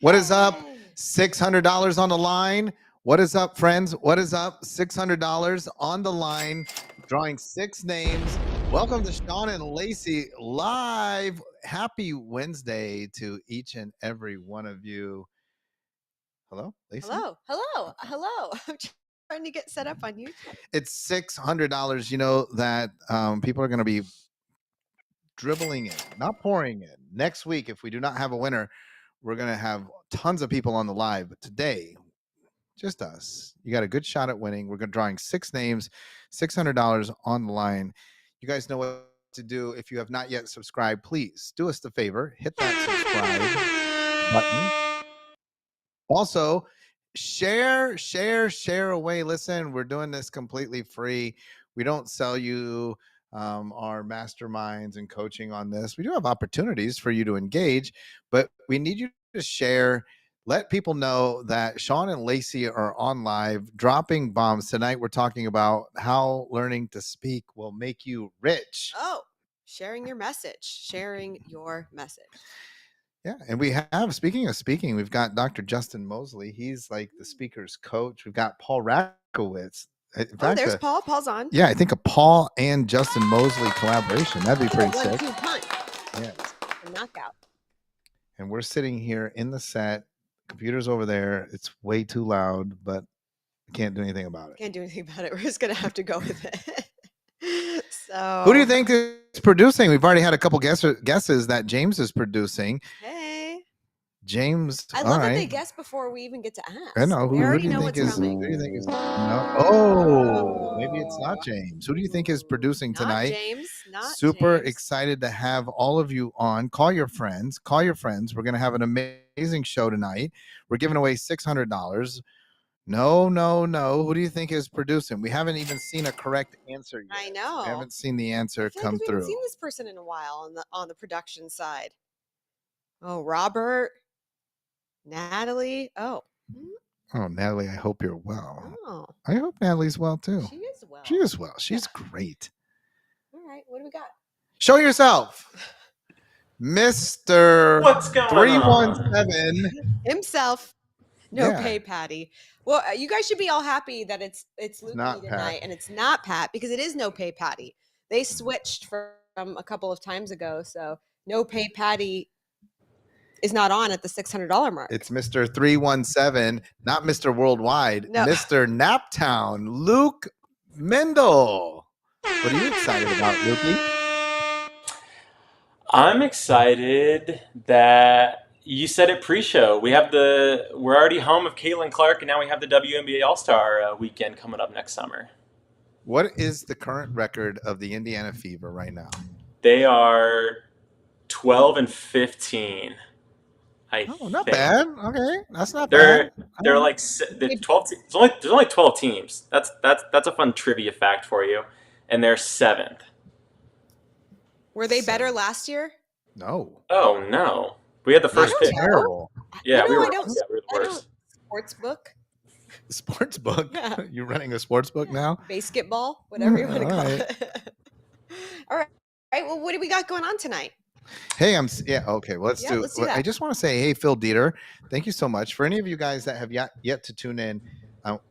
What is up? Yay. $600 on the line. What is up, friends? What is up? $600 on the line. Drawing 6 names. Welcome to Shawn and Lacey live. Happy Wednesday to each and every one of you. Hello, Lacey? Hello. I'm trying to get set up on YouTube. It's $600. You know that people are going to be dribbling in, not pouring in. Next week, if we do not have a winner, we're going to have tons of people on the live. But today, just us. You got a good shot at winning. We're drawing 6 names, $600 on the line. You guys know what to do. If you have not yet subscribed, please do us the favor. Hit that subscribe button. Also, share away. Listen, we're doing this completely free. We don't sell you our masterminds and coaching on this. We do have opportunities for you to engage, but we need you to share. Let people know that Shawn and Lacey are on live dropping bombs. Tonight we're talking about how learning to speak will make you rich. Oh, sharing your message. Yeah, and we have, speaking of speaking, we've got Dr. Justin Mosley. He's like the speaker's coach. We've got Paul Rakowitz. There's Paul. Paul's on. Yeah, I think a Paul and Justin Mosley collaboration. That'd be pretty sick. 1-2 punch. Yeah. A knockout. And we're sitting here in the set. Computer's over there. It's way too loud, but we can't do anything about it. Can't do anything about it. We're just going to have to go with it. So, Who do you think is producing? We've already had a couple guesses that James is producing. Hey. James. I love that they guess before we even get to ask. I know. We already know what's coming. Who do you think is? No. Oh, maybe it's not James. Who do you think is producing tonight? Not James. Not Super James. excited to have all of you on. Call your friends. We're going to have an amazing show tonight. We're giving away $600. No. Who do you think is producing? We haven't even seen a correct answer yet. I know. We haven't seen the answer come we through. haven't seen this person in a while on the production side. Oh, Robert. Natalie. Oh, Natalie, I hope you're well. Oh. I hope Natalie's well too. She is well. She's great. All right, what do we got? Show yourself, Mr. What's going 317 himself. No pay Patty. Well, you guys should be all happy that it's Luke tonight, Pat. and it's not Pat because it is no pay Patty. They switched from a couple of times ago, so no pay Patty is not on at the $600 mark. It's Mr. 317, not Mr. Worldwide, no. Mr. Naptown, Luke Mendel. What are you excited about, Lukey? I'm excited that you said it pre-show. We're already home of Caitlin Clark, and now we have the WNBA All-Star weekend coming up next summer. What is the current record of the Indiana Fever right now? They are 12-15. Not bad. Okay, that's not bad. They're like 12. There's only 12 teams. That's a fun trivia fact for you, and they're 7th. Were they better last year? No. Oh no, we had the first pick. Terrible. Yeah, we were. Yeah, we were the worst. Sportsbook. Yeah. You're running a sportsbook now. Basketball, whatever you want to call right. it. All right. Well, what do we got going on tonight? Hey, okay. Well, let's do that. I just want to say, hey, Phil Dieter, thank you so much. For any of you guys that have yet to tune in,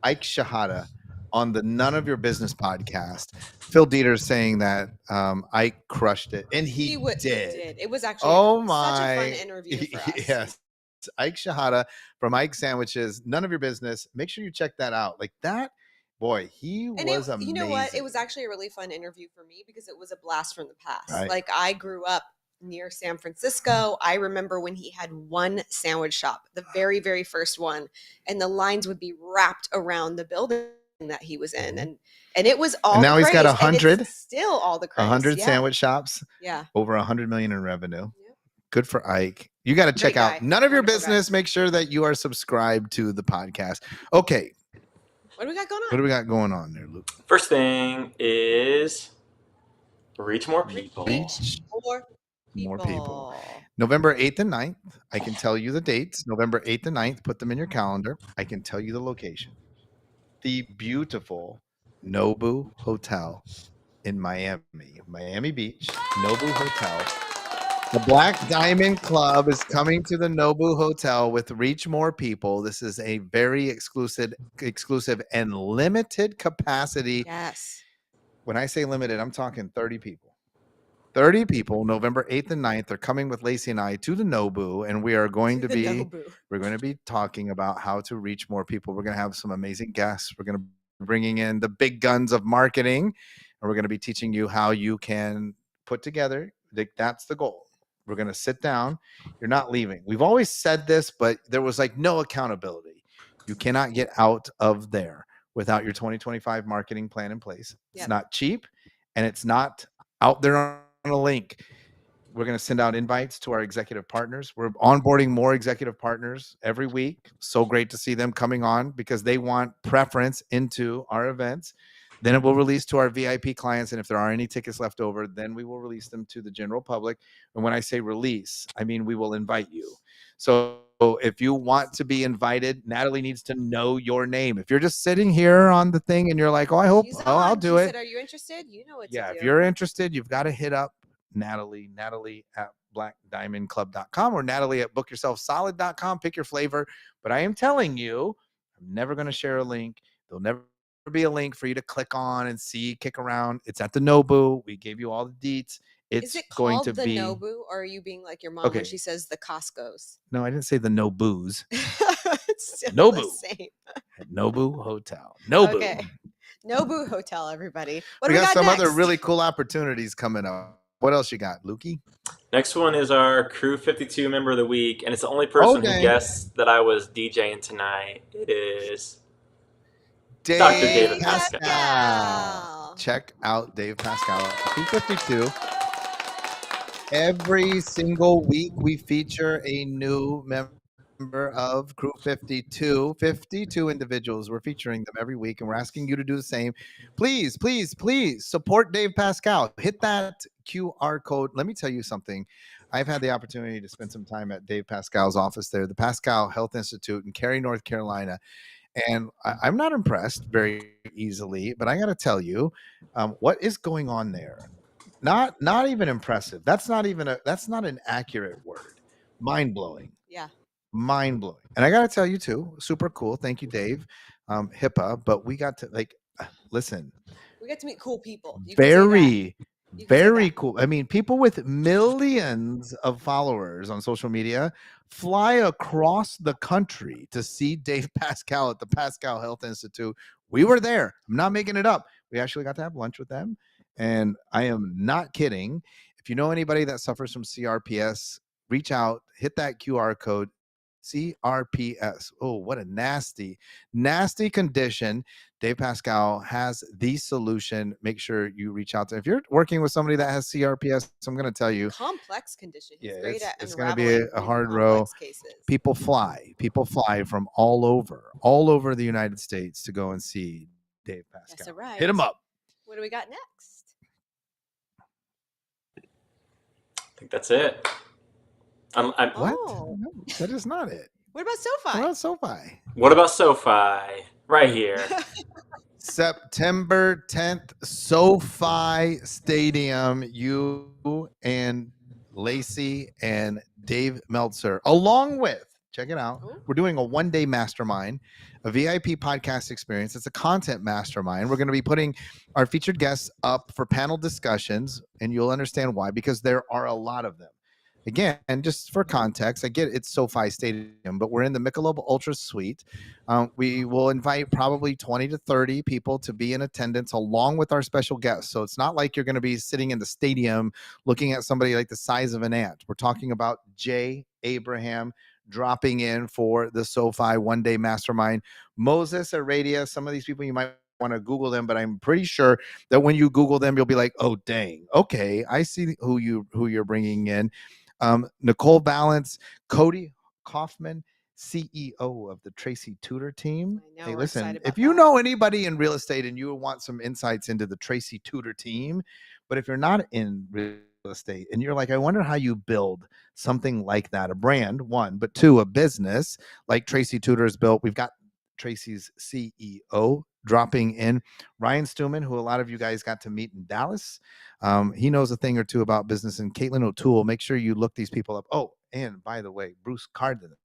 Ike Shahada on the None of Your Business podcast, Phil Dieter is saying that Ike crushed it, and he did. It was actually such a fun interview for us. Yes. Ike Shahada from Ike Sandwiches, None of Your Business. Make sure you check that out. Like that, boy, he was amazing. You know what? It was actually a really fun interview for me because it was a blast from the past. Right. Like I grew up near San Francisco. I remember when he had one sandwich shop, the very, very first one, and the lines would be wrapped around the building that he was in, and it was all. And now he's got 100. Still all the craze. 100 sandwich shops. Yeah. Over 100 million in revenue. Yeah. Good for Ike. You got to check out None of Your Business. Guy. Make sure that you are subscribed to the podcast. Okay. What do we got going on? What do we got going on there, Luke? First thing is reach more people. Reach more people. November 8th and 9th. I can tell you the dates. November 8th and 9th. Put them in your calendar. I can tell you the location. The beautiful Nobu Hotel in Miami Beach. Nobu Hotel. The Black Diamond Club is coming to the Nobu Hotel with Reach More People. This is a very exclusive and limited capacity. Yes. When I say limited, I'm talking 30 people. 30 people, November 8th and 9th, are coming with Lacey and I to the Nobu, and we are going To to the be Nobu. we're going to be talking about how to reach more people. We're going to have some amazing guests. We're going to be bringing in the big guns of marketing, and we're going to be teaching you how you can put together. That's the goal. We're going to sit down. You're not leaving. We've always said this, but there was like no accountability. You cannot get out of there without your 2025 marketing plan in place. It's Yep. not cheap, and it's not out there on a link. We're going to send out invites to our executive partners. We're onboarding more executive partners every week. So great to see them coming on because they want preference into our events. Then it will release to our VIP clients. And if there are any tickets left over, then we will release them to the general public. And when I say release, I mean we will invite you. So if you want to be invited, Natalie needs to know your name. If you're just sitting here on the thing and you're like, oh, I hope, She's oh, I'll on. do She it. said, "Are you interested?" You know what Yeah, to if do. you're interested, you've got to hit up Natalie at blackdiamondclub.com or Natalie at bookyourselfsolid.com. Pick your flavor. But I am telling you, I'm never going to share a link. There'll never be a link for you to click on and see, kick around. It's at the Nobu. We gave you all the deets. Is It's it going to called the be Nobu, or are you being like your mom when she okay. says the Costco's? No, I didn't say the Nobus. It's still the Nobu same. at Nobu Hotel. Nobu. Okay. Nobu Hotel, everybody. What We do we got got some other next? really cool opportunities coming up. What else you got, Lukey? Next one is our Crew 52 member of the week, and it's the only Oh, person who dang. guessed that I was DJing tonight. It is Dr. Dave David Dave Pascal. Pascal. Pascal. Check out Dave Pascal at 252. Every single week, we feature a new member of Crew 52. 52 individuals. We're featuring them every week, and we're asking you to do the same. Please, please, please support Dave Pascal. Hit that QR code. Let me tell you something. I've had the opportunity to spend some time at Dave Pascal's office there, the Pascal Health Institute in Cary, North Carolina. And I'm not impressed very easily, but I got to tell you, what is going on there? Not even impressive. That's not an accurate word. Mind blowing, Yeah. mind blowing. And I got to tell you too, super cool. Thank you, Dave. HIPAA, but we got to listen. We get to meet cool people. You can say that. Very, You can say very that. cool. I mean, people with millions of followers on social media fly across the country to see Dave Pascal at the Pascal Health Institute. We were there. I'm not making it up. We actually got to have lunch with them. And I am not kidding. If you know anybody that suffers from CRPS, reach out, hit that QR code. CRPS. Oh, what a nasty, nasty condition. Dave Pascal has the solution. Make sure you reach out to. If you're working with somebody that has CRPS, I'm going to tell you, Complex condition. He's yeah, great at it's going to be unraveling a really hard row. complex cases. People fly from all over the United States to go and see Dave Pascal. That's right. Hit him up. What do we got next? I think that's it. What? Oh. No, that is not it. What about SoFi? What about SoFi? What about SoFi? Right here. September 10th, SoFi Stadium. You and Lacey and Dave Meltzer, along with, check it out, Ooh. we're doing a one-day mastermind, a VIP podcast experience. It's a content mastermind. We're going to be putting our featured guests up for panel discussions, and you'll understand why, because there are a lot of them. Again, just for context, I get it's SoFi Stadium, but we're in the Michelob Ultra Suite. We will invite probably 20 to 30 people to be in attendance along with our special guests. So it's not like you're going to be sitting in the stadium looking at somebody like the size of an ant. We're talking about Jay Abraham dropping in for the SoFi one-day mastermind. Moses Aradia, some of these people you might want to Google them, but I'm pretty sure that when you Google them, you'll be like, oh, dang, okay, I see who you're bringing in. Nicole Balance, Cody Kaufman, CEO of the Tracy Tudor team. I know, Hey, we're listen, excited if about you that. know anybody in real estate and you want some insights into the Tracy Tudor team, but if you're not in real estate and you're like, I wonder how you build something like that, a brand, one, but two, a business like Tracy Tudor has built. We've got Tracy's CEO, dropping in. Ryan Stuman, who a lot of you guys got to meet in Dallas. He knows a thing or two about business. And Caitlin O'Toole, make sure you look these people up. Oh, and by the way, Bruce Cardenas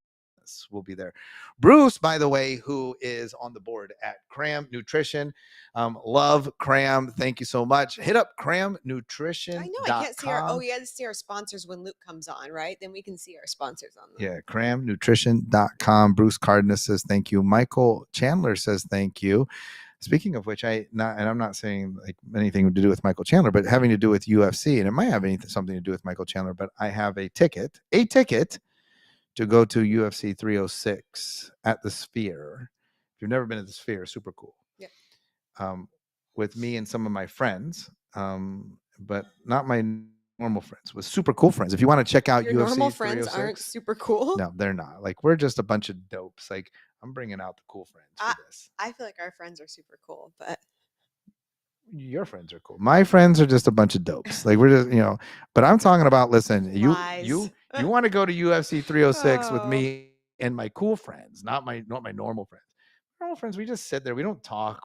will be there. Bruce, by the way, who is on the board at Cram Nutrition. Love Cram. Thank you so much. Hit up cramnutrition.com. I know I can't see our. We got to see our sponsors when Luke comes on, right? Then we can see our sponsors on there. Yeah, cramnutrition.com. Bruce Cardenas says thank you. Michael Chandler says thank you. Speaking of which, I'm not saying like anything to do with Michael Chandler, but having to do with UFC, and it might have something to do with Michael Chandler. But I have a ticket to go to UFC 306 at the Sphere. If you've never been at the Sphere, super cool. Yeah. With me and some of my friends, but not my normal friends, with super cool friends. If you want to check out Your UFC normal friends 306, aren't super cool. No, they're not. Like, we're just a bunch of dopes. Like, I'm bringing out the cool friends for this. I feel like our friends are super cool, but your friends are cool. My friends are just a bunch of dopes. Like, we're just, but I'm talking about, listen, you want to go to UFC 306 with me and my cool friends, not my normal friends. Normal friends, we just sit there. We don't talk.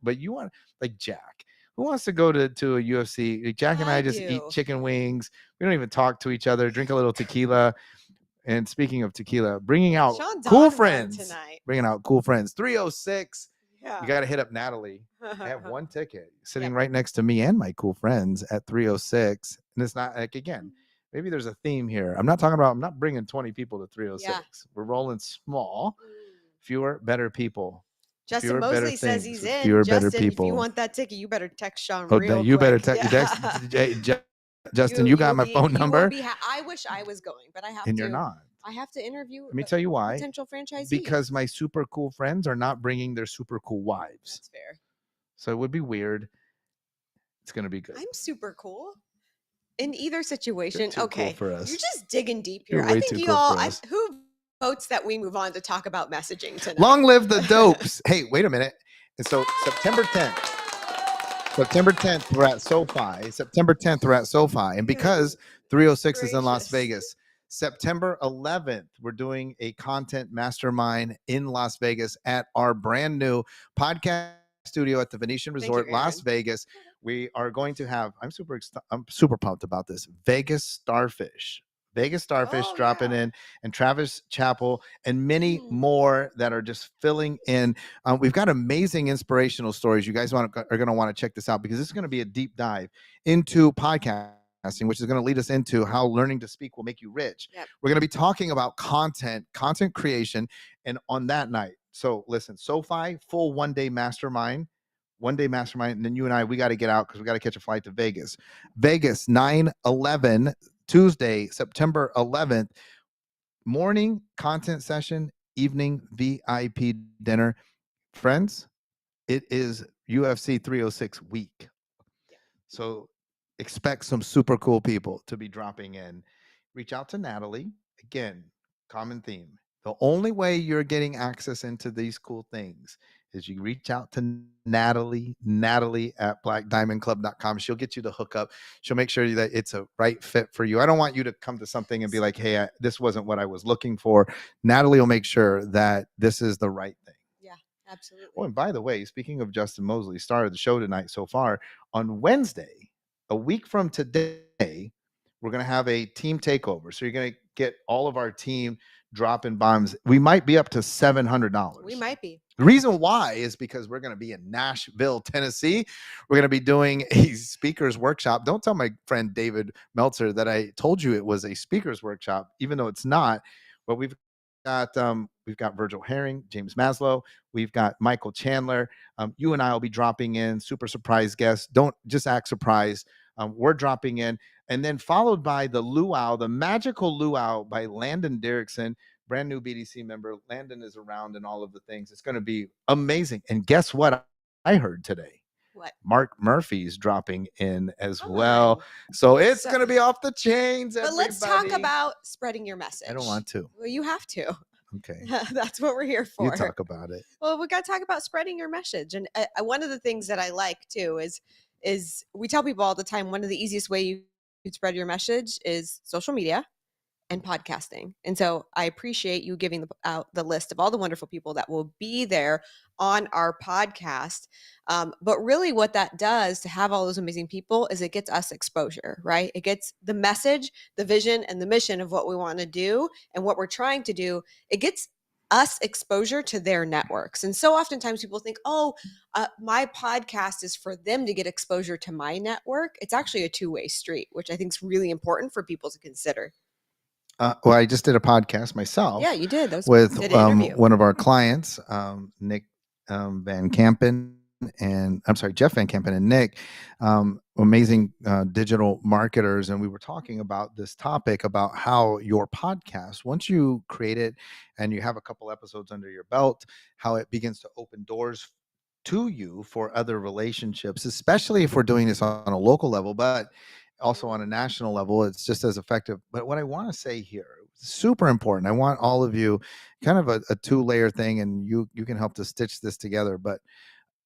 But you want, like Jack, who wants to go to a UFC? Like Jack and I just eat chicken wings. We don't even talk to each other, drink a little tequila. And speaking of tequila, bringing out Sean's cool friends tonight. Bringing out cool friends. 306. Yeah. You got to hit up Natalie. I have one ticket sitting right next to me and my cool friends at 306. And it's not like, again, maybe there's a theme here. I'm not bringing 20 people to 306. Yeah. We're rolling small. Fewer, better people. Justin Mosley says he's in. Fewer, better people. If you want that ticket, you better text Sean real quick. You better text. Justin, you got my phone number. I wish I was going, but I have to. And you're not. I have to interview. Let me tell you why. Potential franchisee. Because my super cool friends are not bringing their super cool wives. That's fair. So it would be weird. It's going to be good. I'm super cool in either situation. Okay. Cool for us. You're just digging deep here. I think you all, who votes that we move on to talk about messaging tonight? Long live the dopes. Hey, wait a minute. And so September 10th, we're at SoFi. September 10th, we're at SoFi. And because 306 is in Las Vegas, September 11th, we're doing a content mastermind in Las Vegas at our brand new podcast studio at the Venetian Resort, Las Vegas. We are going to have, I'm super pumped about this, Vegas Starfish dropping in, and Travis Chappell, and many more that are just filling in. We've got amazing inspirational stories. You guys are going to want to check this out, because this is going to be a deep dive into podcasting, which is going to lead us into how learning to speak will make you rich. Yep. We're going to be talking about content creation, and on that night. So listen, SoFi, full one-day mastermind, and then you and I, we got to get out because we got to catch a flight to Vegas. Vegas, 9/11, Tuesday, September 11th, morning content session, evening VIP dinner. Friends, it is UFC 306 week. So expect some super cool people to be dropping in. Reach out to Natalie. Again, common theme. The only way you're getting access into these cool things is you reach out to Natalie at blackdiamondclub.com. She'll get you the hookup. She'll make sure that it's a right fit for you. I don't want you to come to something and be like, hey, this wasn't what I was looking for. Natalie will make sure that this is the right thing. Yeah, absolutely. Oh, and by the way, speaking of Justin Mosley, star of the show tonight so far, on Wednesday, a week from today, we're going to have a team takeover. So you're going to get all of our team dropping bombs. We might be up to $700. We might be. The reason why is because we're going to be in Nashville, Tennessee. We're going to be doing a speakers workshop. Don't tell my friend David Meltzer that I told you it was a speakers workshop, even though it's not. But we've got Virgil Herring, James Maslow. We've got Michael Chandler. You and I will be dropping in, super surprise guests. Don't just act surprised. We're dropping in. And then followed by the luau, the magical luau by Landon Derrickson, brand new BDC member. Landon is around and all of the things. It's going to be amazing. And guess what I heard today? What? Mark Murphy's dropping in as well. So it's going to be off the chains, everybody. But let's talk about spreading your message. I don't want to. Well, you have to. Okay. That's what we're here for. You talk about it. Well, we got to talk about spreading your message. And one of the things that I like too is we tell people all the time, one of the easiest way you spread your message is social media. and podcasting. And so I appreciate you giving out the list of all the wonderful people that will be there on our podcast. But really, what that does to have all those amazing people is it gets us exposure, right? It gets the message, the vision, and the mission of what we want to do and what we're trying to do. It gets us exposure to their networks. And so oftentimes people think, oh, my podcast is for them to get exposure to my network. It's actually a two-way street, which I think is really important for people to consider. Well, I just did a podcast myself. Yeah, you did. That was with did an interview. one of our clients, Nick Van Campen, and I'm sorry, Jeff Van Campen and Nick, amazing digital marketers, and we were talking about this topic about how your podcast, once you create it and you have a couple episodes under your belt, how it begins to open doors to you for other relationships, especially if we're doing this on a local level, but also on a national level. It's just as effective. But what I want to say here, super important, I want all of you, kind of a two-layer thing, and you can help to stitch this together. But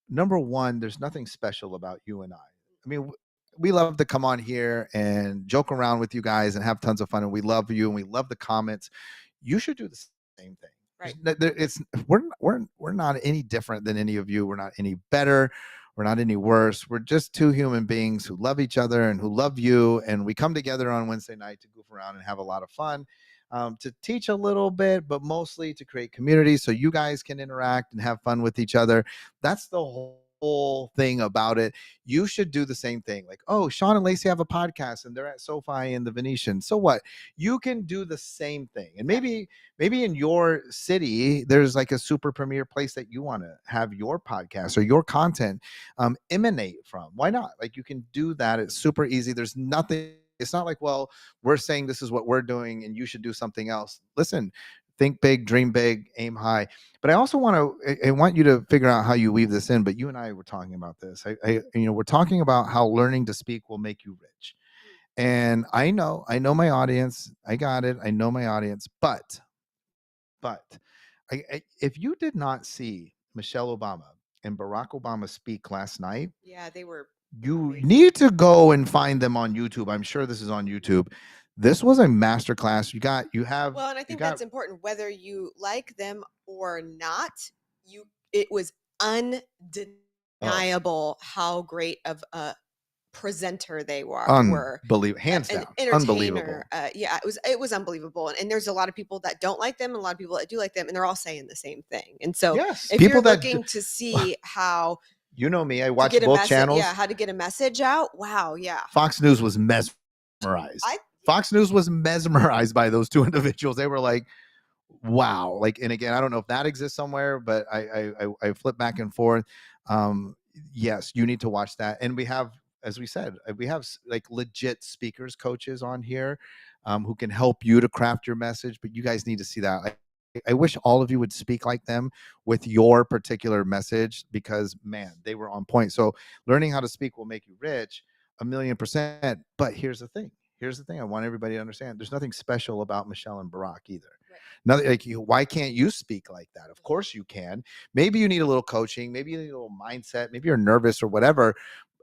number one, there's nothing special about you and I mean, we love to come on here and joke around with you guys and have tons of fun, and we love you and we love the comments. You should do the same thing. Right. It's we're not any different than any of you. We're not any better. We're not any worse. We're just two human beings who love each other and who love you. And we come together on Wednesday night to goof around and have a lot of fun, to teach a little bit, but mostly to create community so you guys can interact and have fun with each other. That's the whole thing about it. You should do the same thing. Like, oh, Shawn and Lacey have a podcast and they're at SoFi in the Venetian. So what? You can do the same thing. And maybe in your city, there's like a super premier place that you want to have your podcast or your content emanate from. Why not? Like, you can do that. It's super easy. There's nothing. It's not like, well, we're saying this is what we're doing and you should do something else. Listen, think big, dream big, aim high. But I also I want you to figure out how you weave this in. But you and I were talking about this. We're talking about how learning to speak will make you rich. And I know my audience. I got it. I know my audience. But if you did not see Michelle Obama and Barack Obama speak last night, Yeah, they were. you need to go and find them on YouTube. I'm sure this is on YouTube. This was a masterclass. Well, and I think that's important, whether you like them or not. It was undeniable how great of a presenter they were. Unbelievable, hands down, unbelievable. Yeah, it was unbelievable. And there's a lot of people that don't like them, and a lot of people that do like them, and they're all saying the same thing. And so, yes, if you're looking to see how, you know me, I watch both channels. Yeah, how to get a message out. Wow, yeah. Fox News was mesmerized. Fox News was mesmerized by those two individuals. They were like, wow. Like, and again, I don't know if that exists somewhere, but I flip back and forth. Yes, you need to watch that. And we have, as we said, we have like legit speakers, coaches on here, who can help you to craft your message. But you guys need to see that. I wish all of you would speak like them with your particular message, because man, they were on point. So learning how to speak will make you rich, 1,000,000%. But here's the thing. I want everybody to understand. There's nothing special about Michelle and Barack either. Right. Nothing like why can't you speak like that? Of course you can. Maybe you need a little coaching. Maybe you need a little mindset. Maybe you're nervous or whatever.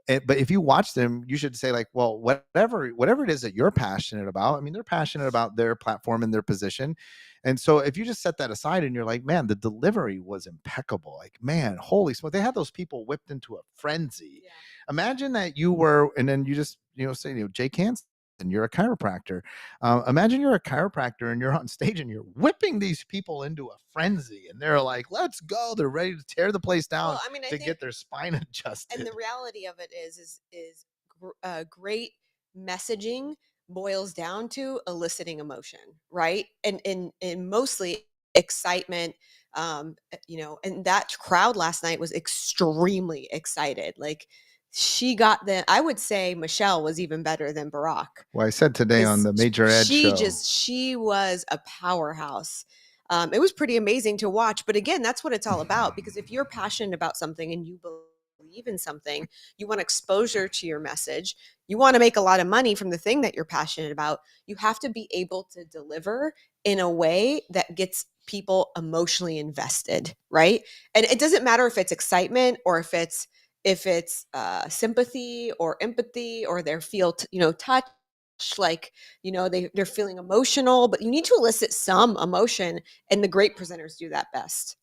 But if you watch them, you should say like, well, whatever it is that you're passionate about. I mean, they're passionate about their platform and their position. And so if you just set that aside and you're like, man, the delivery was impeccable. Like, man, holy smoke. They had those people whipped into a frenzy. Yeah. Imagine that you were, and then you just, say, Jake Hansen, and you're a chiropractor. Imagine you're a chiropractor and you're on stage and you're whipping these people into a frenzy, and they're like, let's go. They're ready to tear the place down. Well, I mean, I think get their spine adjusted. And the reality of it is great messaging boils down to eliciting emotion, right? And mostly excitement. And that crowd last night was extremely excited. Like, I would say Michelle was even better than Barack. Well, I said today on the Major Ed show. She was a powerhouse. It was pretty amazing to watch. But again, that's what it's all about. Because if you're passionate about something and you believe in something, you want exposure to your message, you want to make a lot of money from the thing that you're passionate about, you have to be able to deliver in a way that gets people emotionally invested, right? And it doesn't matter if it's excitement or if it's sympathy or empathy or their feel, touch. like, they're feeling emotional, but you need to elicit some emotion, and the great presenters do that best.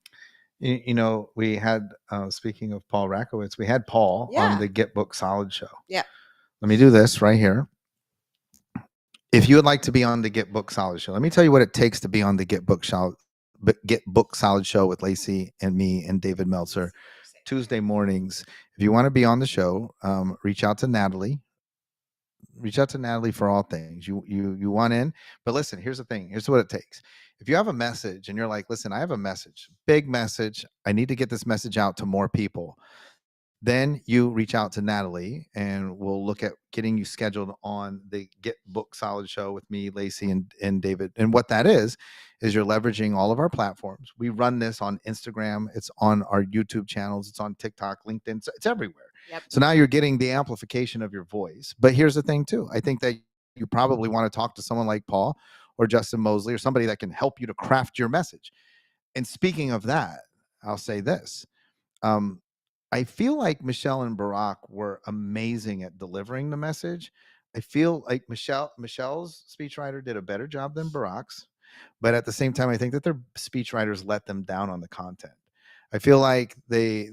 We had, speaking of Paul Rakowitz, we had Paul on Yeah. the Get Book Solid show. Yeah. Let me do this right here. If you would like to be on the Get Book Solid show, let me tell you what it takes to be on the Get Book Solid show with Lacey and me and David Meltzer Tuesday mornings. If you want to be on the show, reach out to Natalie. Reach out to Natalie for all things. You want in, but listen. Here's the thing. Here's what it takes. If you have a message and you're like, listen, I have a message, big message. I need to get this message out to more people. Then you reach out to Natalie and we'll look at getting you scheduled on the Get Book Solid show with me, Lacey, and David. And what that is you're leveraging all of our platforms. We run this on Instagram. It's on our YouTube channels. It's on TikTok, LinkedIn. It's everywhere. Yep. So now you're getting the amplification of your voice. But here's the thing too. I think that you probably want to talk to someone like Paul or Justin Mosley or somebody that can help you to craft your message. And speaking of that, I'll say this. I feel like Michelle and Barack were amazing at delivering the message. I feel like Michelle's speechwriter did a better job than Barack's, but at the same time, I think that their speechwriters let them down on the content. I feel like they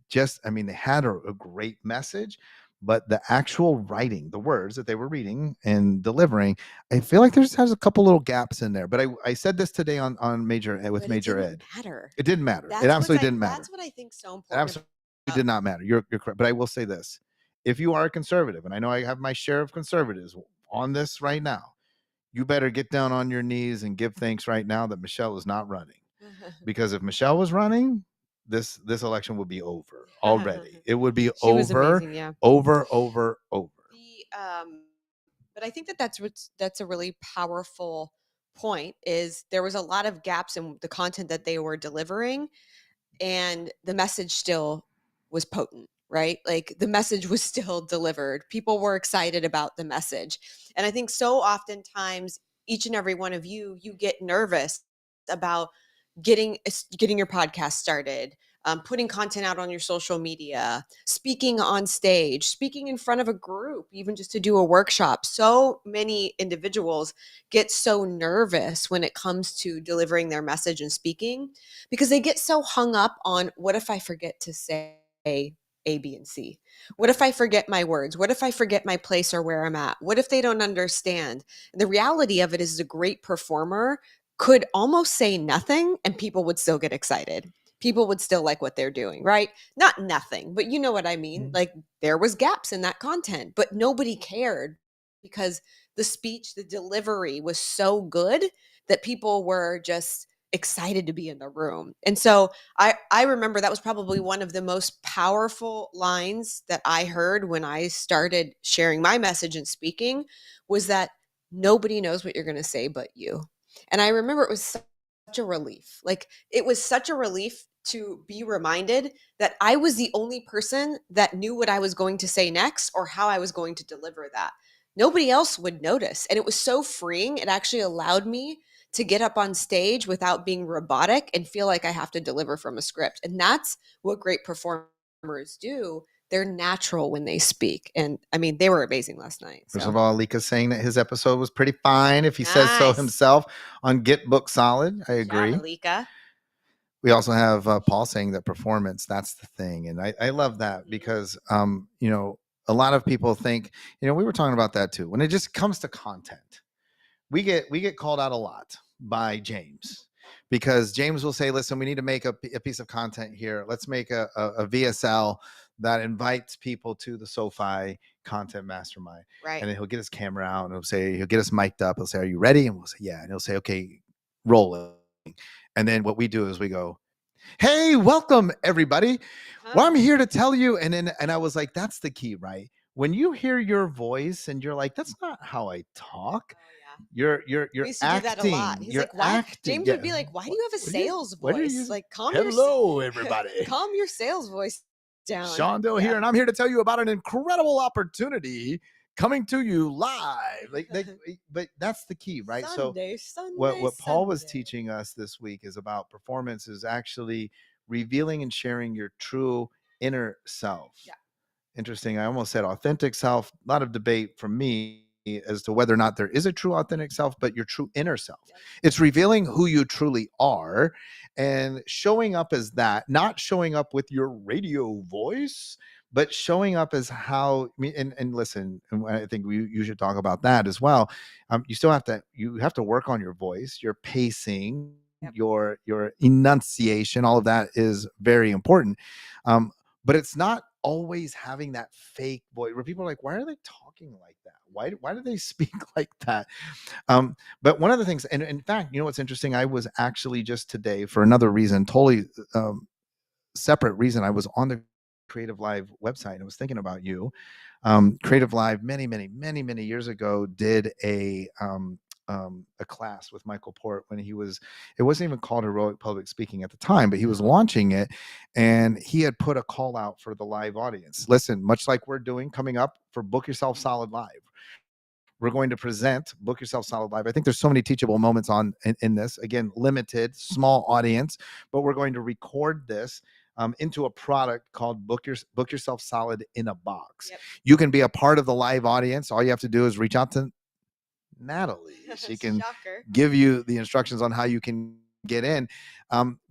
just, I mean, they had a great message, but the actual writing, the words that they were reading and delivering, I feel like there's has a couple little gaps in there. But I said this today on Major Ed with But Major it Ed. didn't matter. It didn't matter. That's It what absolutely didn't matter. That's what I think so It important. absolutely did not matter. You're correct. But I will say this. If you are a conservative, and I know I have my share of conservatives on this right now, you better get down on your knees and give thanks right now that Michelle is not running. Because if Michelle was running, this election would be over already. It would be She was over, amazing, yeah. over. But I think that's a really powerful point. Is there was a lot of gaps in the content that they were delivering, and the message still was potent, right? Like the message was still delivered. People were excited about the message. And I think so oftentimes each and every one of you get nervous about getting your podcast started, putting content out on your social media, speaking on stage, speaking in front of a group, even just to do a workshop. So many individuals get so nervous when it comes to delivering their message and speaking because they get so hung up on what if I forget to say A, B, and C? What if I forget my words? What if I forget my place or where I'm at? What if they don't understand? The reality of it is, a great performer could almost say nothing and people would still get excited. People would still like what they're doing, right? Not nothing, but you know what I mean? Like there was gaps in that content, but nobody cared because the speech, the delivery was so good that people were just excited to be in the room. And so I remember that was probably one of the most powerful lines that I heard when I started sharing my message and speaking was that nobody knows what you're going to say but you. And I remember it was such a relief. Like it was such a relief to be reminded that I was the only person that knew what I was going to say next or how I was going to deliver that. Nobody else would notice. And it was so freeing. It actually allowed me to get up on stage without being robotic and feel like I have to deliver from a script. And that's what great performers do. They're natural when they speak. And I mean, they were amazing last night. First So. of all, Alika's saying that his episode was pretty fine, if he says so Nice. himself, on Get Book Solid. I agree. Shout out, Alika. We also have Paul saying that performance, that's the thing. And I love that because, a lot of people think, we were talking about that too. When it just comes to content, we get called out a lot by James because James will say, listen, we need to make a piece of content here. Let's make a VSL that invites people to the SoFi content mastermind. Right. And then he'll get his camera out and he'll get us mic'd up. He'll say, are you ready? And we'll say, yeah. And he'll say, okay, roll it. And then what we do is we go, hey, welcome everybody. Well, I'm here to tell you. And I was like, that's the key, right? When you hear your voice and you're like, that's not how I talk. Oh, yeah. You're We used to acting. do that a lot. He's you're like, why? acting. James Yeah. would be like, why do you have a sales what are voice? you- Like, Hello, everybody. calm your sales voice down. Shawn here, and I'm here to tell you about an incredible opportunity coming to you live. But that's the key, right? Sunday, what Paul was teaching us this week is about performance is actually revealing and sharing your true inner self. Yeah. Interesting. I almost said authentic self. A lot of debate from me as to whether or not there is a true authentic self, but your true inner self. Yep. It's revealing who you truly are and showing up as that, not showing up with your radio voice, but showing up as how, I mean, and listen, and I think you should talk about that as well. You have to work on your voice, your pacing, Yep. your enunciation. All of that is very important. But it's not always having that fake voice where people are like, why are they talking like that? Why do they speak like that? But one of the things, and in fact, you know what's interesting? I was actually just today, for another reason, totally separate reason, I was on the Creative Live website and I was thinking about you. Creative Live many years ago did a class with Michael Port when it wasn't even called Heroic Public Speaking at the time, but he was launching it, and he had put a call out for the live audience. Listen, much like we're doing coming up for Book Yourself Solid Live, we're going to present Book Yourself Solid Live. I think there's so many teachable moments in this. Again, limited, small audience, but we're going to record this into a product called Book Yourself Solid in a Box. Yep. You can be a part of the live audience. All you have to do is reach out to Natalie. She can give you the instructions on how you can get in.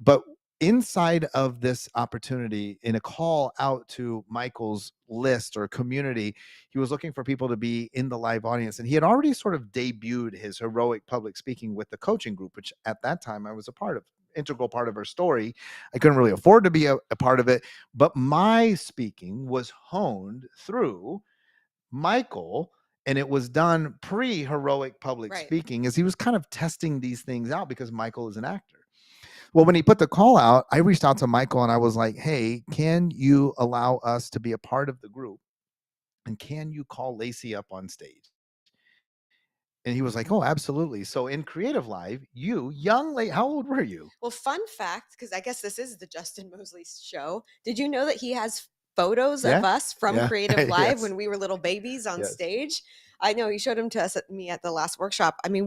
But inside of this opportunity, in a call out to Michael's list or community, he was looking for people to be in the live audience. And he had already sort of debuted his Heroic Public Speaking with the coaching group, which at that time I was a part of, integral part of our story. I couldn't really afford to be a part of it, but my speaking was honed through Michael, and it was done pre-Heroic Public Speaking, as he was kind of testing these things out because Michael is an actor. Well, when he put the call out, I reached out to Michael and I was like, hey, can you allow us to be a part of the group? And can you call Lacey up on stage? And he was like, oh, absolutely. So in Creative Live, you, young lady, how old were you? Well, fun fact, because I guess this is the Justin Mosley show. Did you know that he has photos of us from Creative Live when we were little babies on stage? I know he showed them to me at the last workshop. I mean,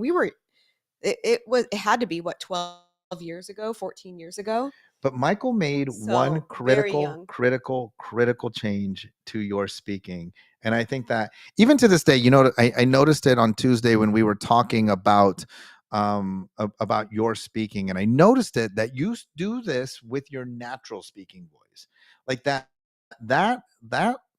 it had to be what, 12 years ago, 14 years ago. But Michael made one critical change to your speaking. And I think that even to this day, you know, I noticed it on Tuesday when we were talking about your speaking, and I noticed it that you do this with your natural speaking voice, like that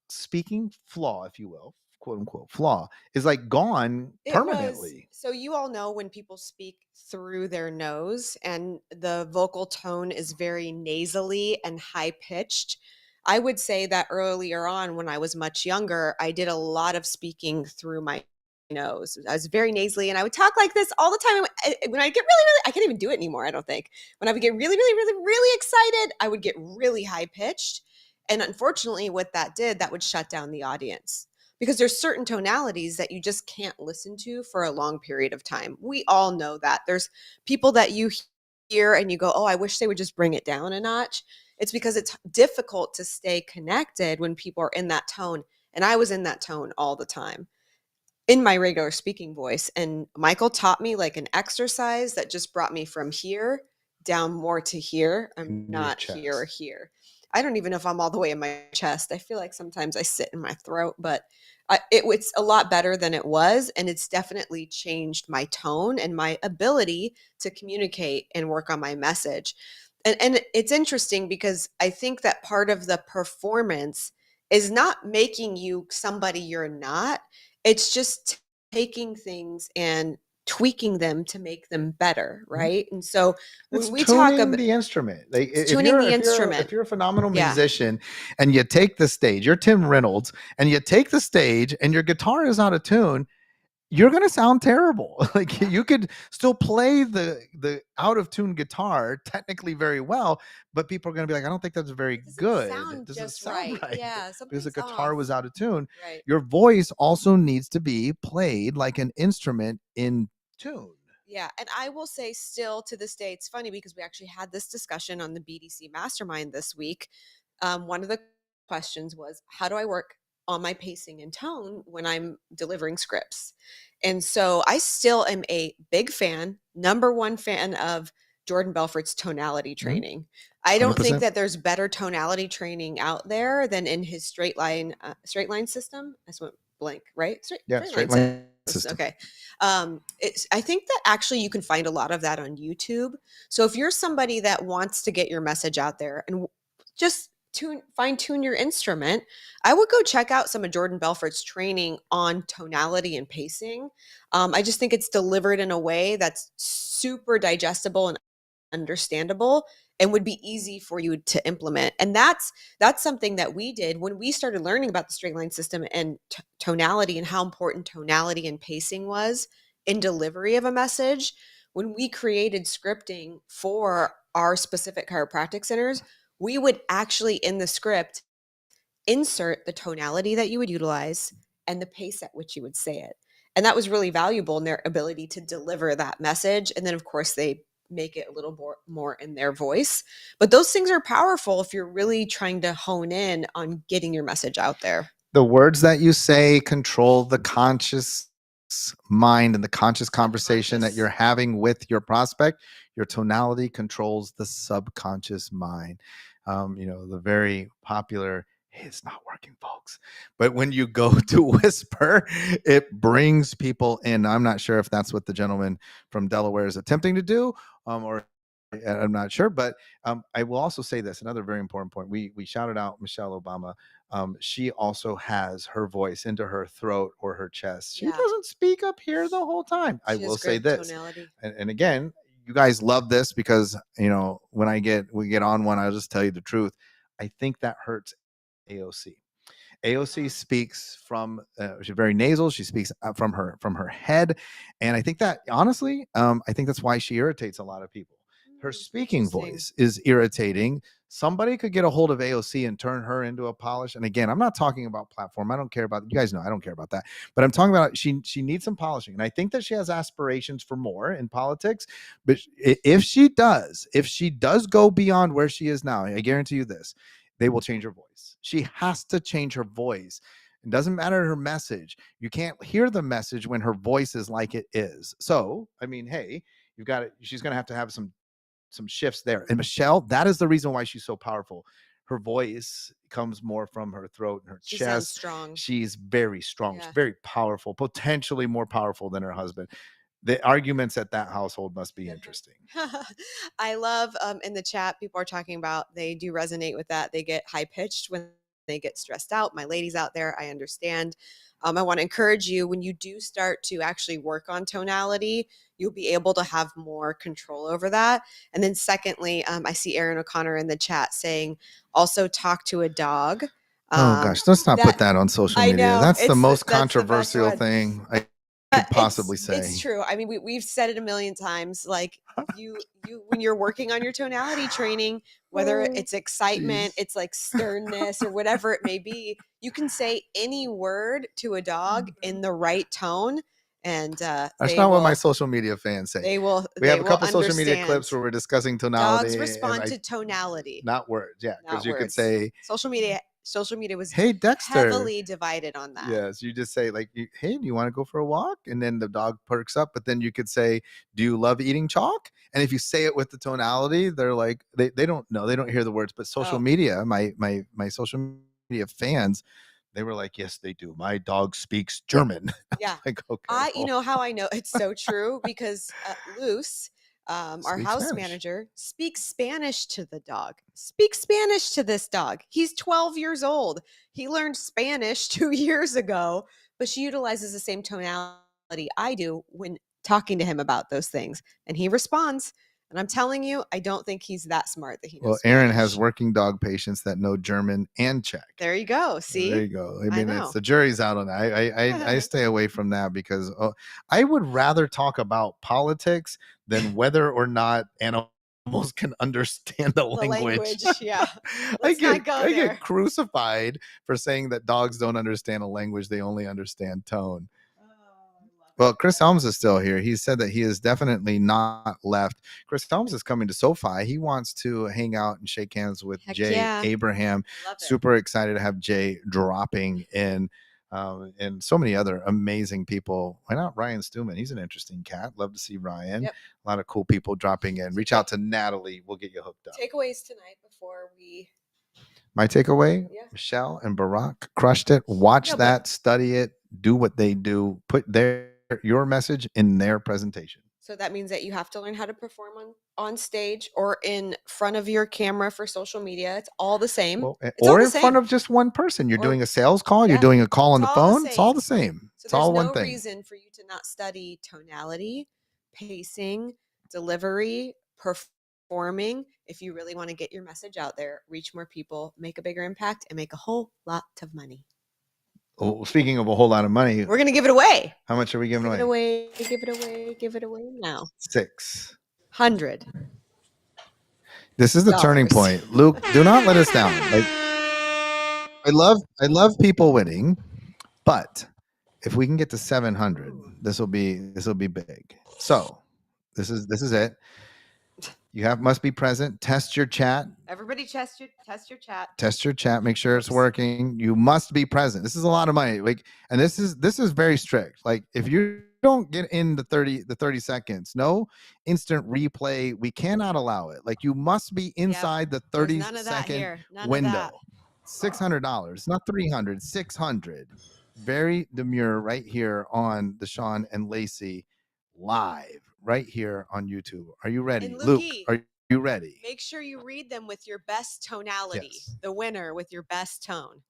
speaking flaw, if you will, quote unquote flaw, is like gone permanently. So you all know when people speak through their nose and the vocal tone is very nasally and high pitched. I would say that earlier on, when I was much younger, I did a lot of speaking through my nose. I was very nasally and I would talk like this all the time. When I get really, I can't even do it anymore, I don't think. When I would get really excited, I would get really high pitched. And unfortunately, what that did, that would shut down the audience, because there's certain tonalities that you just can't listen to for a long period of time. We all know that. There's people that you hear and you go, oh, I wish they would just bring it down a notch. It's because it's difficult to stay connected when people are in that tone. And I was in that tone all the time in my regular speaking voice. And Michael taught me like an exercise that just brought me from here down more to here. I'm not here or here. I don't even know if I'm all the way in my chest. I feel like sometimes I sit in my throat, but it's a lot better than it was. And it's definitely changed my tone and my ability to communicate and work on my message. And it's interesting because I think that part of the performance is not making you somebody you're not. It's just taking things and tweaking them to make them better, right? And so when we talk about the instrument, like if you're a phenomenal musician and you take the stage, you're Tim Reynolds, and you take the stage and your guitar is out of tune, you're going to sound terrible. Like you could still play the out of tune guitar technically very well, but people are going to be like, I don't think that's very good. It doesn't sound right. Yeah, because the guitar was out of tune. Right. Your voice also needs to be played like an instrument in tune. Yeah. And I will say still to this day, it's funny because we actually had this discussion on the BDC Mastermind this week. One of the questions was, how do I work on my pacing and tone when I'm delivering scripts? And so I still am a big fan, number one fan of Jordan Belfort's tonality training. I don't 100%. think that there's better tonality training out there than in his straight line system. I just went blank, right? Straight line system. Okay. I think that actually you can find a lot of that on YouTube. So if you're somebody that wants to get your message out there and just fine tune your instrument, I would go check out some of Jordan Belfort's training on tonality and pacing. I just think it's delivered in a way that's super digestible and understandable and would be easy for you to implement. And that's something that we did when we started learning about the string line system and tonality and how important tonality and pacing was in delivery of a message. When we created scripting for our specific chiropractic centers, we would actually in the script insert the tonality that you would utilize and the pace at which you would say it. And that was really valuable in their ability to deliver that message. And then, of course, they make it a little more in their voice. But those things are powerful if you're really trying to hone in on getting your message out there. The words that you say control the conscious mind and the conscious conversation that you're having with your prospect. Your tonality controls the subconscious mind. The very popular, hey, it's not working, folks. But when you go to whisper, it brings people in. I'm not sure if that's what the gentleman from Delaware is attempting to do, or I'm not sure. But I will also say this, another very important point. We shouted out Michelle Obama. She also has her voice into her throat or her chest. She doesn't speak up here the whole time. I will say this, and again, you guys love this because when we get on one, I'll just tell you the truth. I think that hurts AOC. AOC speaks from she's very nasal. She speaks from her head, and I think that honestly, I think that's why she irritates a lot of people. Her speaking voice is irritating. Somebody could get a hold of AOC and turn her into a polish. And again, I'm not talking about platform. I don't care about, you guys know I don't care about that. But I'm talking about she needs some polishing. And I think that she has aspirations for more in politics. But if she does go beyond where she is now, I guarantee you this, they will change her voice. She has to change her voice. It doesn't matter her message. You can't hear the message when her voice is like it is. So, I mean, hey, you've got it. She's going to have some shifts there. And Michelle, that is the reason why she's so powerful. Her voice comes more from her throat and her chest. Sounds strong. She's very strong. She's very powerful, potentially more powerful than her husband. The arguments at that household must be interesting. I love in the chat, people are talking about they do resonate with that. They get high pitched when they get stressed out. My ladies out there, I understand. I want to encourage you when you do start to actually work on tonality, you'll be able to have more control over that. And then secondly, I see Aaron O'Connor in the chat saying also talk to a dog. Oh gosh, let's not put that on social media. I know, that's the most that's controversial thing I could possibly say. It's true. I mean, we've said it a million times. Like you when you're working on your tonality training, whether it's excitement, it's like sternness or whatever it may be, you can say any word to a dog in the right tone. And that's not what my social media fans say. We have a couple social media clips where we're discussing tonality. Dogs respond to tonality, not words. Yeah, because you could say social media was hey Dexter, heavily divided on that. Yes, you just say like, hey, do you want to go for a walk? And then the dog perks up. But then you could say, do you love eating chalk? And if you say it with the tonality, they're like, they don't know, they don't hear the words. But social media, my social media fans, they were like, yes, they do. My dog speaks German. Yeah. Like, okay. You know how I know it's so true? Because Luce, our house manager, speaks Spanish to the dog. Speaks Spanish to this dog. He's 12 years old. He learned Spanish 2 years ago, but she utilizes the same tonality I do when talking to him about those things. And he responds. And I'm telling you, I don't think he's that smart that he knows Aaron Spanish. has working dog patients that know German and Czech. There you go. See? There you go. I mean, it's the jury's out on that. I stay away from that because I would rather talk about politics than whether or not animals can understand the language. Yeah. I get crucified for saying that dogs don't understand a language. They only understand tone. Well, Chris Helms is still here. He said that he is definitely not left. Chris Helms is coming to SoFi. He wants to hang out and shake hands with Jay Abraham. Super excited to have Jay dropping in, and so many other amazing people. Why not Ryan Stuman? He's an interesting cat. Love to see Ryan. Yep. A lot of cool people dropping in. Reach out to Natalie. We'll get you hooked up. Takeaways tonight before we... My takeaway, Michelle and Barack crushed it. Watch that, study it, do what they do, put their your message in their presentation. So that means that you have to learn how to perform on stage or in front of your camera for social media. It's all the same. Well, It's all or the in front same. of just one person. You're Or- doing a sales call. You're yeah, doing a call on it's the all the phone. It's all same. the same. So It's all there's one no thing. reason for you to not study tonality, pacing, delivery, performing. If you really want to get your message out there, reach more people, make a bigger impact, and make a whole lot of money. Oh, speaking of a whole lot of money, We're going to give it away. how much are we giving Give it away? away, give it away, give it away now. 600. 100. This is the turning Dollars. point. Luke, do not let us down. Like, I love people winning, but if we can get to 700, this will be big. So this is it. You must be present. Test your chat. Everybody test your chat. Test your chat. Make sure it's Oops. working. You must be present. This is a lot of money. Like, and this is very strict. Like, if you don't get in the 30 seconds, no instant replay. We cannot allow it. Like, you must be inside the 30 There's none of that second here. None window. of that. $600, not 300, 600. Very demure right here on the Shawn and Lacey live right here on YouTube. Are you ready? And Luke, Lukey, are you ready? make sure you read them with your best tonality. Yes. The winner with your best tone.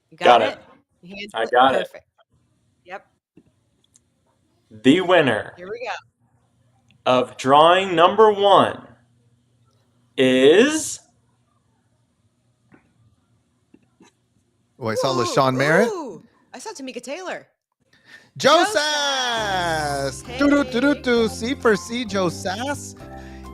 You Got got it. You handled I got it. Perfect. Yep. The winner Here we go. of drawing number 1 is Oh, I saw LaShawn Merritt. Ooh, I saw Tamika Taylor. Joe Joe Sass. Sass. Hey. Do-do-do-do-do. C for C, Joe Sass.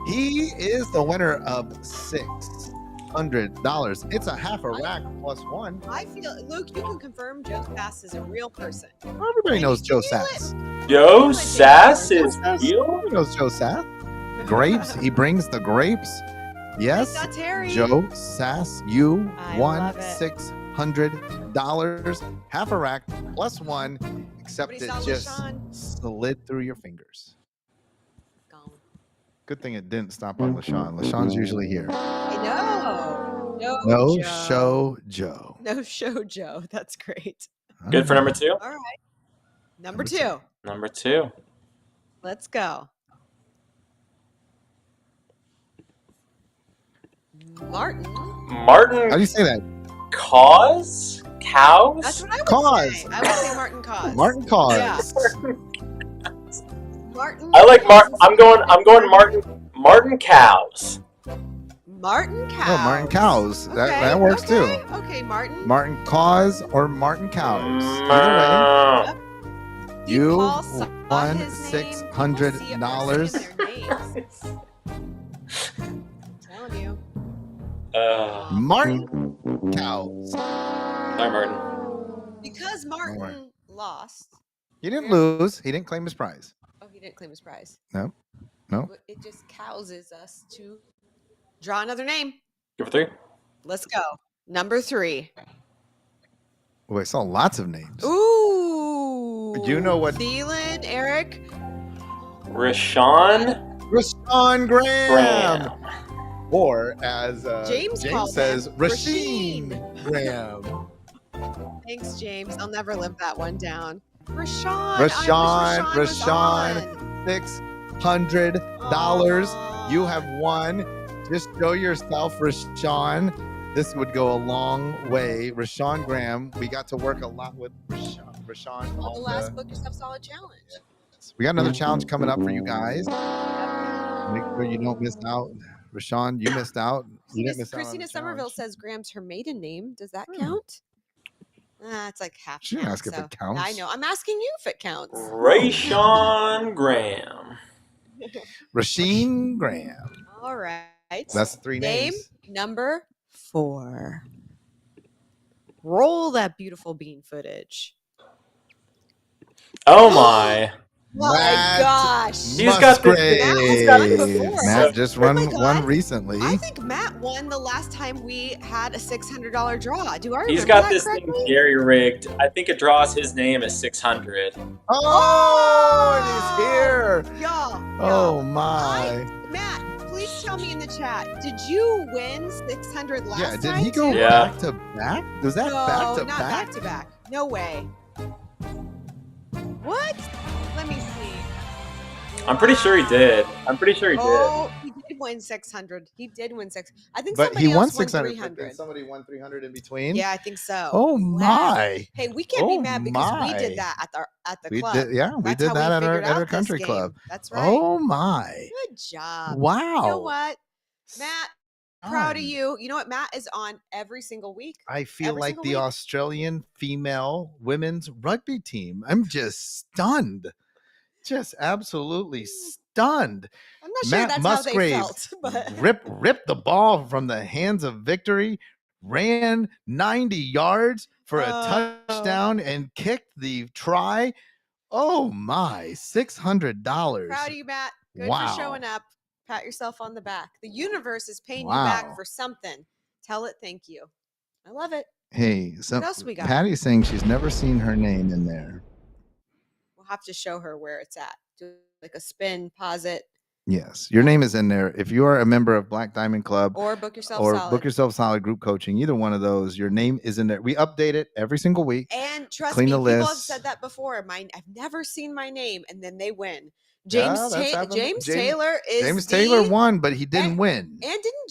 He is the winner of $600. It's a half a rack plus one. I feel, Luke, you can confirm Joe Sass is a real person. Everybody knows Joe Sass. Joe Sass is real. Everybody knows Joe Sass. Grapes. He brings the grapes. Yes. It's not Terry. Joe Sass, you I won love it. $600. Half a rack plus one, except Everybody it saw just LaShawn. slid through your fingers. Gone. Good thing it didn't stop on LaShawn. LaShawn's usually here. I know. No Joe. show Joe. No show Joe. That's great. Good for number 2. All right. Number two. Number 2. Let's go. Martin. Martin How do you say that? Cows? That's what I would Cause. say. I would say Martin Cause. Martin Cause. Yeah. Martin. I like Cause I'm going Martin Cows. Martin Cows. Oh, Martin Cows. Okay, That works too. Okay, Martin. Martin Cause or Martin Cows. Either way, you Paul saw won his name. People see it $600. first in their names. I'm telling you. Martin Cows. Sorry, Martin. Because worry. Martin lost. He didn't lose. He didn't claim his prize. Oh, he didn't claim his prize. No. But it just cowses us to draw another name. Give it 3. Let's go. Number 3. Oh, I saw lots of names. Ooh. Do you know what- Thielen, Eric. Rashawn Rashawn Graham. Or as James James called says, him, Rasheen Graham. Thanks, James. I'll never live that one down. Rashawn. Rashawn, I wish Rashawn was $600. on. You have won. Just show yourself, Rashawn. This would go a long way. Rashawn Graham. We got to work a lot with Rashawn. Well, the last Book Yourself Solid challenge. We got another challenge coming up for you guys. Make sure you don't miss out. Rashawn, you missed out. You didn't miss out on Christina the Somerville challenge. says Graham's her maiden name. Does that count? It's like half. She didn't count, ask if so- it counts. I know. I'm asking you if it counts. Rashawn Graham. Rasheen Graham. All right. That's 3 Name names. number 4. Roll that beautiful bean footage. Oh my. My Matt gosh. He's got this- he's got it before. Matt just Oh my run God. one recently. I think Matt won the last time we had a $600 draw. Do I remember He's got that this correctly? thing jerry rigged. I think it draws his name as 600. Oh, and he's here. Y'all. Oh my. Matt, please tell me in the chat. Did you win 600 last Yeah, time? did he go too? Yeah. back to back? Was that No, back to not back? back to back. No way. What? Let me I'm pretty sure he did. I'm pretty sure he did. Oh, he did win 600. He did win six. I think But he somebody won else won 600, but then 300. somebody won 300 in between. Yeah, I think so. Oh Wow. my. Hey, we can't be Oh mad because we did my. that at the We club. did, yeah, we That's did how we that figured at our out this country club. game. That's right. Oh my. Good job. You know Wow. what, Matt? Proud of Stunned. you. You know what? Matt is on every single week. I feel Every like single the week. Australian female women's rugby team. I'm just stunned. Just absolutely stunned. I'm not sure Matt that's how they Musgrave felt, but ripped the ball from the hands of victory, ran 90 yards for a Oh. touchdown, and kicked the try. Oh my, $600. Proud of you, Matt. Good for Wow. showing up. Pat yourself on the back. The universe is paying you Wow. back for something. Tell it thank you. I love it. Hey, What else we got? Patty's saying she's never seen her name in there. We'll have to show her where it's at. Do like a spin, pause it, Yes, your name is in there. If you are a member of Black Diamond Club or book yourself or solid. Book Yourself Solid group coaching, either one of those, your name is in there. We update it every single week. And trust Clean me, the people have list. said that before. I've never seen my name, and then they win. Yeah, James that's happened. James Taylor is James Taylor the- won, but he didn't and- win. And didn't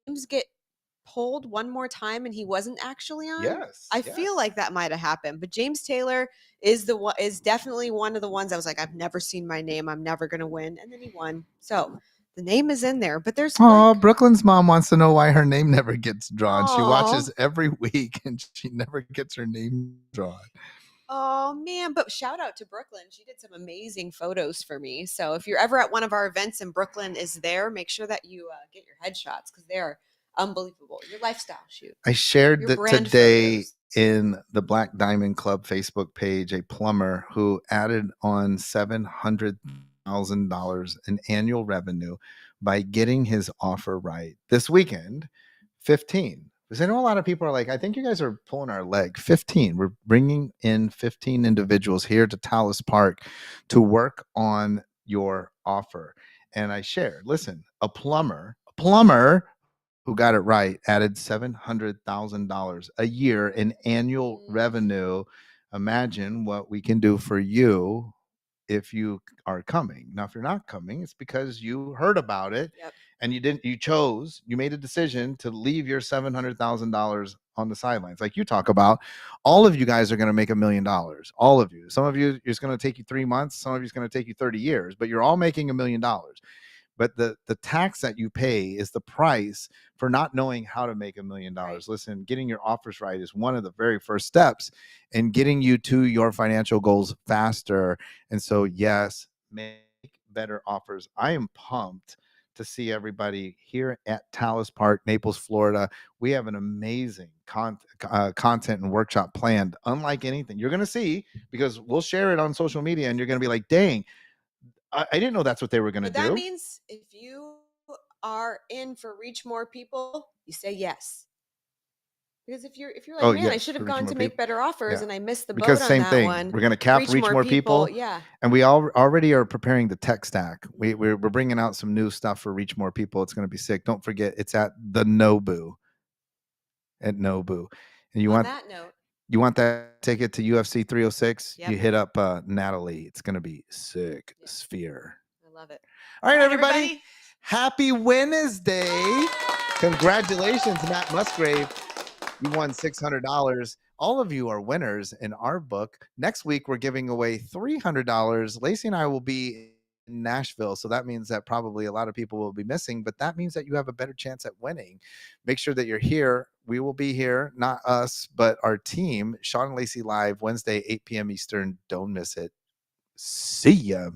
James get pulled one more time and he wasn't actually on? Yes, I feel like that might have happened. But James Taylor is definitely one of the ones I was like, I've never seen my name. I'm never gonna win. And then he won. So the name is in there, but there's Oh, like, Brooklyn's mom wants to know why her name never gets drawn. She watches Aw. every week and she never gets her name drawn. oh man, but shout out to Brooklyn. She did some amazing photos for me. So if you're ever at one of our events and Brooklyn is there, make sure that you get your headshots because they are unbelievable. Your lifestyle shoot. I shared Your that brand today photos. in the Black Diamond Club Facebook page, a plumber who added on $700,000 in annual revenue by getting his offer right this weekend. 15. Because I know a lot of people are like, I think you guys are pulling our leg. 15. We're bringing in 15 individuals here to Talus Park to work on your offer. And I shared, listen, a plumber who got it right added $700,000 a year in annual revenue. Imagine what we can do for you if you are coming. Now, if you're not coming, it's because you heard about it. Yep. And you made a decision to leave your $700,000 on the sidelines. Like you talk about, all of you guys are going to make $1 million. All of you. Some of you, it's going to take you 3 months. Some of you, it's going to take you 30 years, but you're all making $1 million. But the tax that you pay is the price for not knowing how to make $1 million. Right. Listen, getting your offers right is one of the very first steps in getting you to your financial goals faster. And so, yes, make better offers. I am pumped to see everybody here at Talus Park, Naples, Florida. We have an amazing content and workshop planned, unlike anything you're going to see, because we'll share it on social media and you're going to be like, dang, I didn't know that's what they were going to But do. that means if you are in for reach more people, you say yes. Because if you're like, Oh, man, I yes, should for have reach gone more to make people. better offers Yeah. and I missed the Because boat on same that thing, one. we're going to cap reach more people. Yeah. And we already are preparing the tech stack. We're bringing out some new stuff for reach more people. It's going to be sick. Don't forget, it's at the Nobu. At Nobu. And On that note, you want that ticket to UFC 306? Yep. You hit up Natalie. It's going to be sick. Yeah. Sphere. I love it. All right, everybody. Happy Wednesday. Congratulations, Matt Musgrave. You won $600. All of you are winners in our book. Next week, we're giving away $300. Lacey and I will be in Nashville. So that means that probably a lot of people will be missing, but that means that you have a better chance at winning. Make sure that you're here. We will be here, not us, but our team. Shawn and Lacey Live, Wednesday, 8 p.m. Eastern. Don't miss it. See ya.